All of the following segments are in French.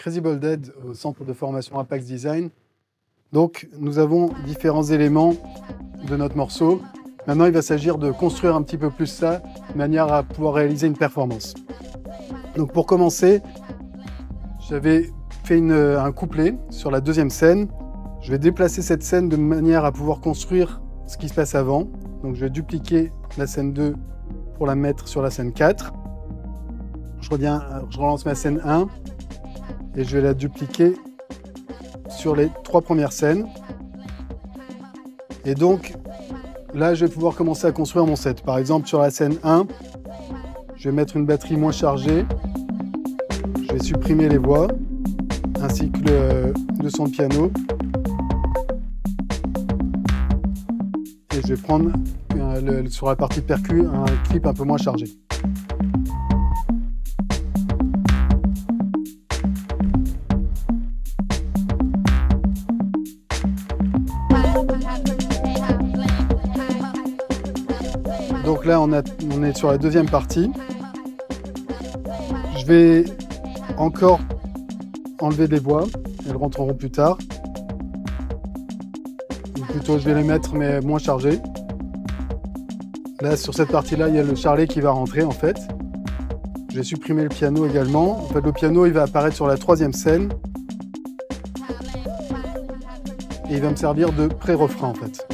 Crazy Bald Head au centre de formation Apax Design. Donc nous avons différents éléments de notre morceau. Maintenant il va s'agir de construire un petit peu plus ça de manière à pouvoir réaliser une performance. Donc pour commencer, j'avais fait un couplet sur la deuxième scène. Je vais déplacer cette scène de manière à pouvoir construire ce qui se passe avant. Donc je vais dupliquer la scène 2 pour la mettre sur la scène 4. Je relance ma scène 1 et je vais la dupliquer sur les 3 premières scènes. Et donc là, je vais pouvoir commencer à construire mon set. Par exemple, sur la scène 1, je vais mettre une batterie moins chargée. Je vais supprimer les voix ainsi que le son de piano. Et je vais prendre sur la partie de percu un clip un peu moins chargé. Donc là, on est sur la deuxième partie. Je vais encore enlever des voix. Elles rentreront plus tard. Ou plutôt, je vais les mettre, mais moins chargées. Là, sur cette partie-là, il y a le charlet qui va rentrer, en fait. Je vais supprimer le piano également. En fait, le piano, il va apparaître sur la 3e scène. Et il va me servir de pré-refrain, en fait.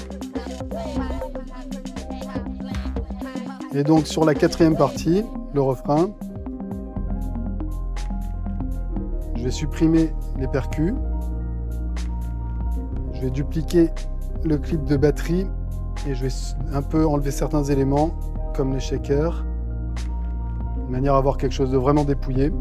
Et donc, sur la 4e partie, le refrain, je vais supprimer les percus. Je vais dupliquer le clip de batterie et je vais un peu enlever certains éléments, comme les shakers, de manière à avoir quelque chose de vraiment dépouillé.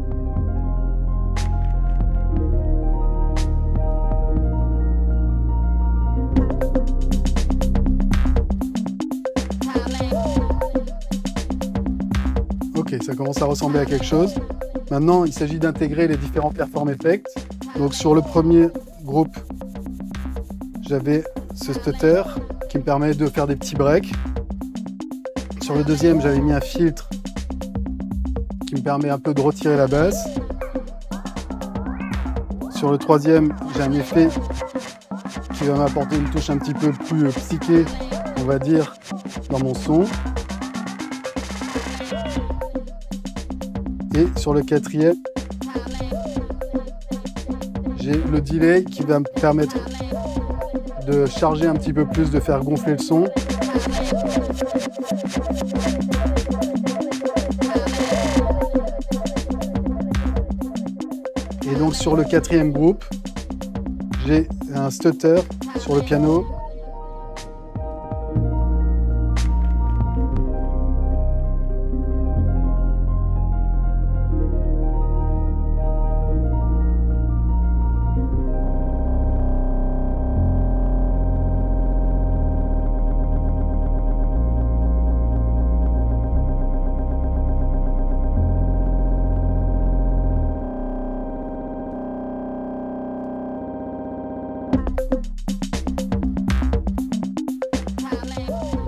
Ok, ça commence à ressembler à quelque chose. Maintenant, il s'agit d'intégrer les différents perform effects. Donc sur le premier groupe, j'avais ce stutter qui me permet de faire des petits breaks. Sur le deuxième, j'avais mis un filtre qui me permet un peu de retirer la basse. Sur le troisième, j'ai un effet qui va m'apporter une touche un petit peu plus psyché, on va dire, dans mon son. Et sur le quatrième, j'ai le delay qui va me permettre de charger un petit peu plus, de faire gonfler le son. Et donc sur le 4e groupe, j'ai un stutter sur le piano.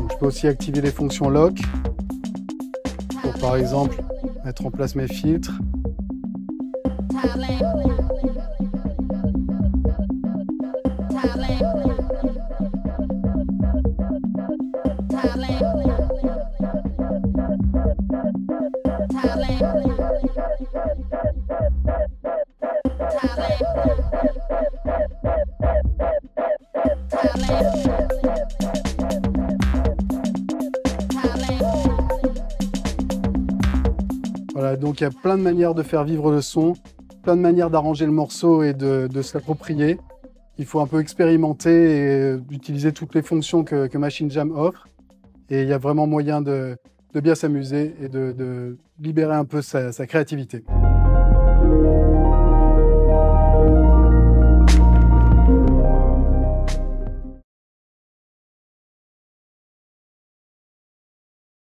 Je peux aussi activer les fonctions lock pour par exemple mettre en place mes filtres. Voilà, donc il y a plein de manières de faire vivre le son, plein de manières d'arranger le morceau et de se l'approprier. Il faut un peu expérimenter et utiliser toutes les fonctions que Machine Jam offre. Et il y a vraiment moyen de bien s'amuser et de libérer un peu sa créativité.